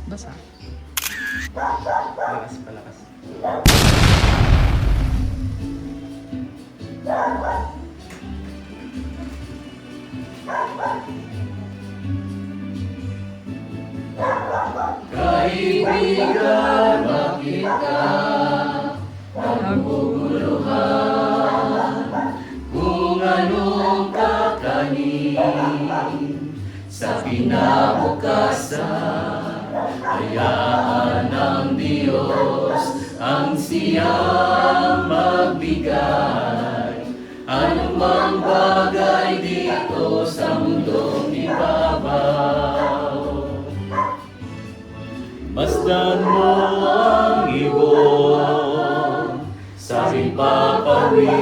Basa. Palakas, palakas. Kaibigan, bakit ka naguguluhan? Kung anong kakanin sa kinabukasan, hayaan ng Diyos ang siyang magbigay. Anumang bagay dito sa mundong ibabaw, masdan mo ang ibon sa ipapawid.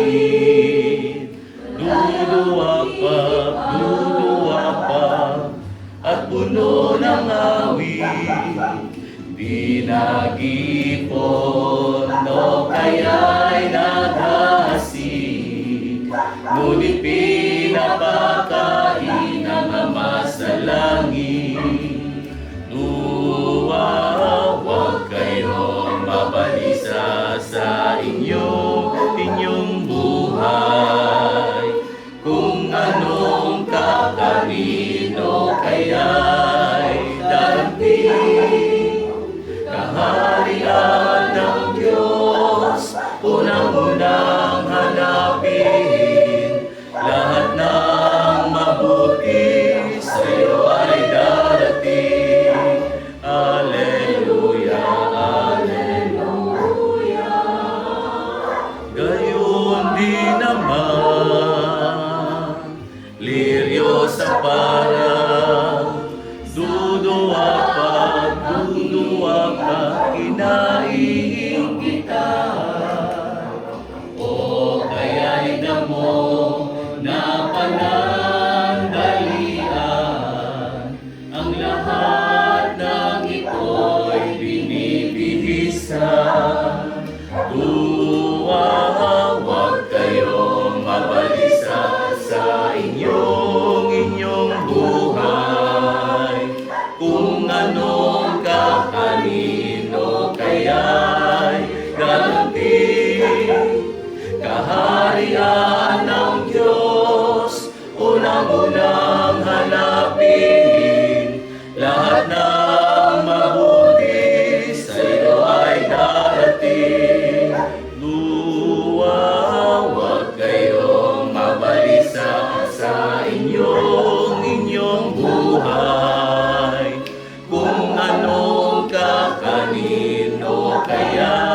Duduwap at puno ng awit. Di nag-ipon o kaya'y naghahasik, ngunit pinapakain ng Ama sa langit. Huwag kayong mabalisa sa inyong buhay. Kung anong kakanin o kaya'y darating, kaharian ng Diyos unang-unang hanapin. Lahat ng mabuti sa'yo ay darating. Alleluia, alleluia. Gayon din naman, liryo sa parang duduwapa, kinaiingitan. O kaya'y damo na panandalian, ang lahat ng ito'y binibihisan. Huwag kayong mabalisa sa inyong buhay. Kung anong kakanin o kaya'y darating, kaharian ng Diyos unang-unang hanapin. Lahat ng mabuti sa'yo ay darating. Huwag kayong mabalisa sa inyong buhay. Kung anong kakanin o kaya